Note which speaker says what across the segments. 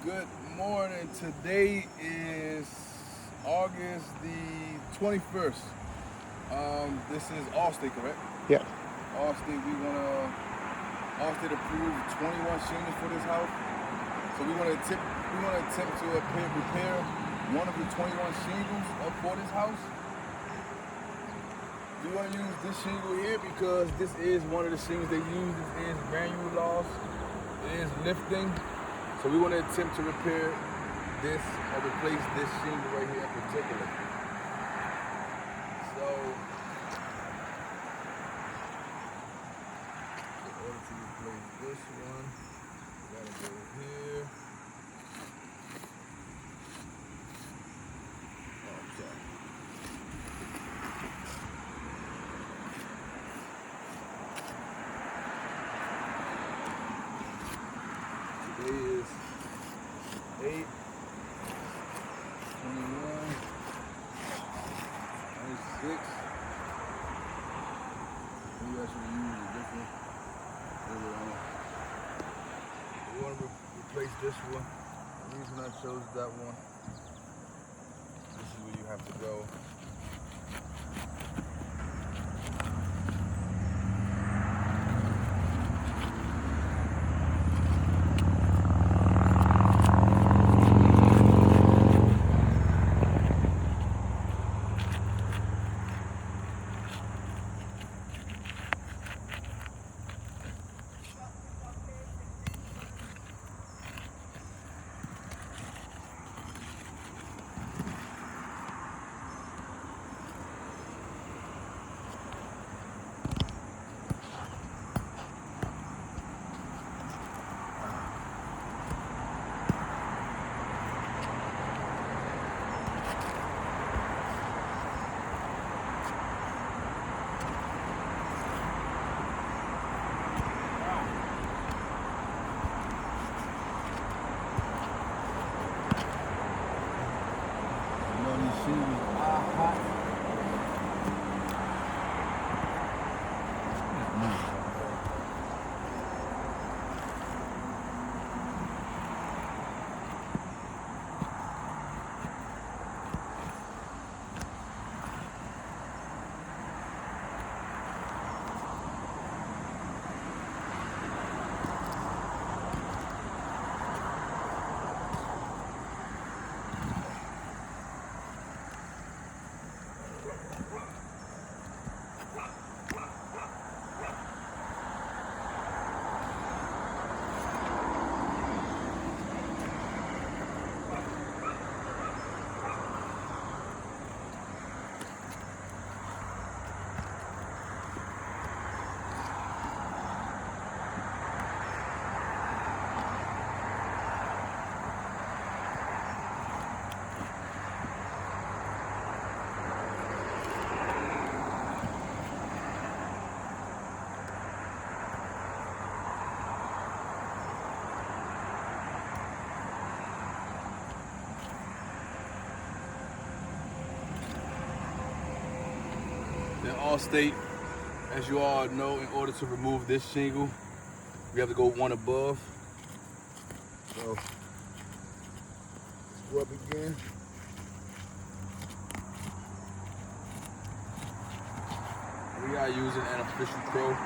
Speaker 1: Good morning. Today is August the 21st. This is Allstate, correct?
Speaker 2: Yeah.
Speaker 1: Allstate, Allstate approved 21 shingles for this house. So we want to attempt to repair one of the 21 shingles up for this house. We want to use this shingle here because this is one of the shingles they use. This is manual loss. It is lifting. So we want to attempt to repair this or replace this shingle right here in particular. So, in order to replace this one, we gotta go here. Oh, I'm sorry. Today is 8, 21, 26. Maybe I should use a different. We want to replace this one. The reason I chose that one, this is where you have to go. In Allstate, as you all know, in order to remove this shingle, we have to go one above. So, let's go up again. We are using an official pro.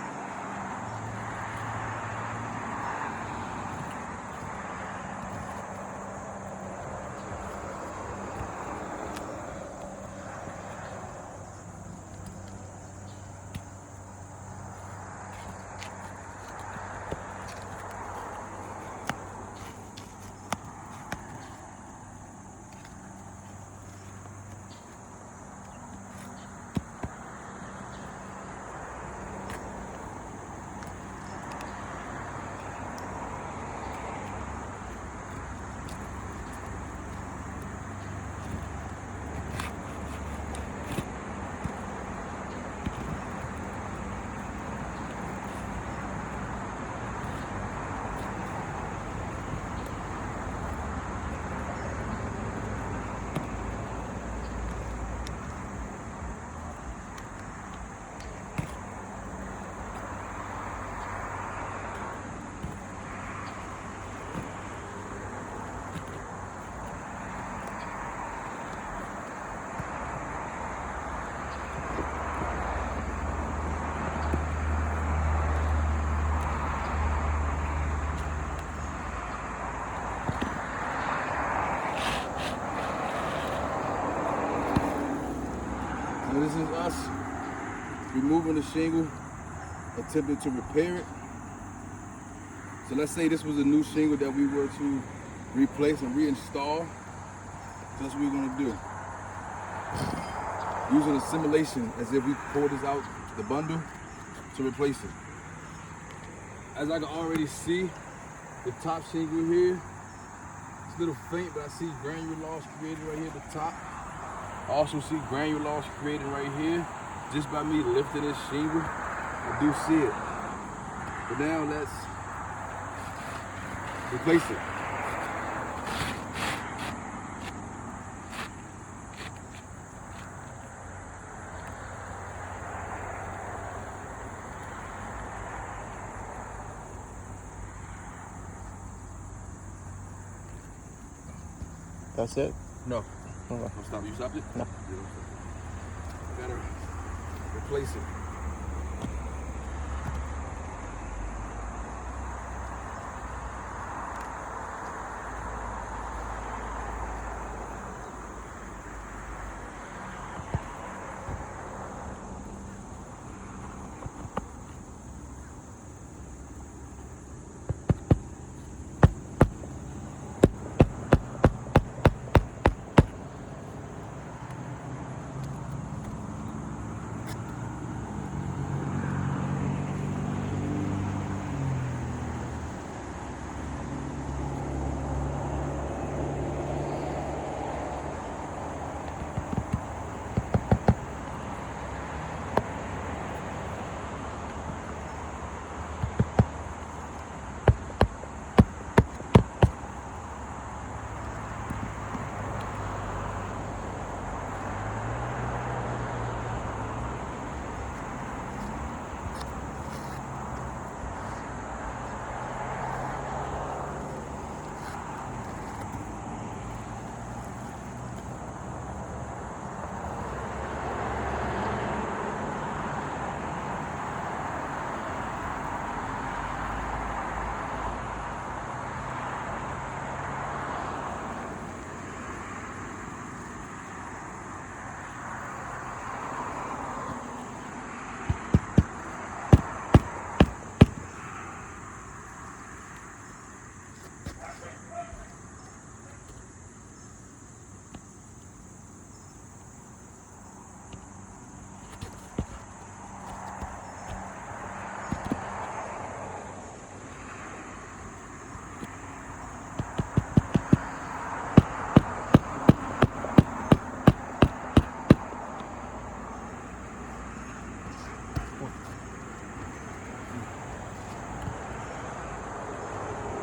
Speaker 1: this is us removing the shingle, attempting to repair it. So let's say this was a new shingle that we were to replace and reinstall. So that's what we're gonna do. Using a simulation as if we pulled this out the bundle to replace it. As I can already see, the top shingle here, it's a little faint, but I see granule loss created right here at the top. I also see granule loss created right here, just by me lifting this shingle. I do see it. But now let's replace it.
Speaker 2: That's it?
Speaker 1: No.
Speaker 2: Okay.
Speaker 1: Don't stop. You stopped it?
Speaker 2: No.
Speaker 1: I gotta replace it.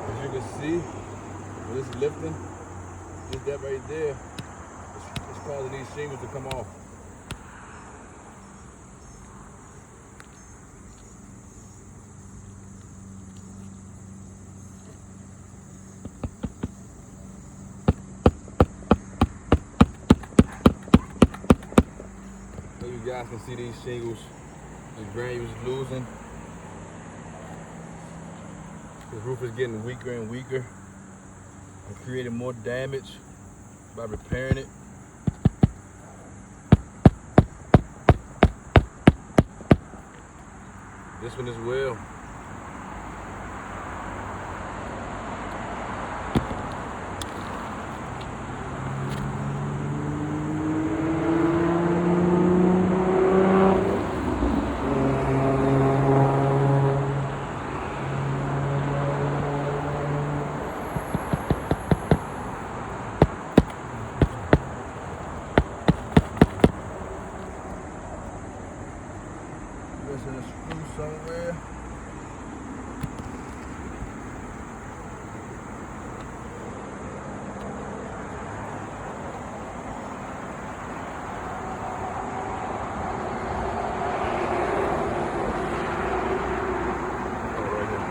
Speaker 1: As you can see, when it's lifting, just that right there, it's causing these shingles to come off. So you guys can see these shingles, the granules losing. The roof is getting weaker and weaker. I'm creating more damage by repairing it. This one as well. Missing a screw somewhere. Oh, right here.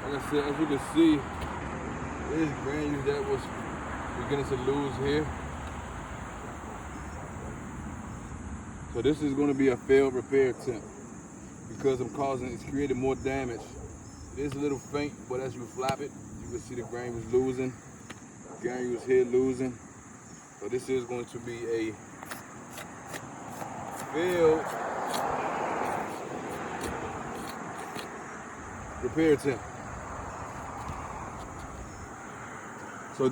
Speaker 1: Like I said, as you can see, there's granules that was beginning to lose here. So So this is going to be a failed repair attempt because it's creating more damage. It is a little faint, but as you flap it, you can see the granules losing. Granules here losing. So this is going to be a failed repair attempt.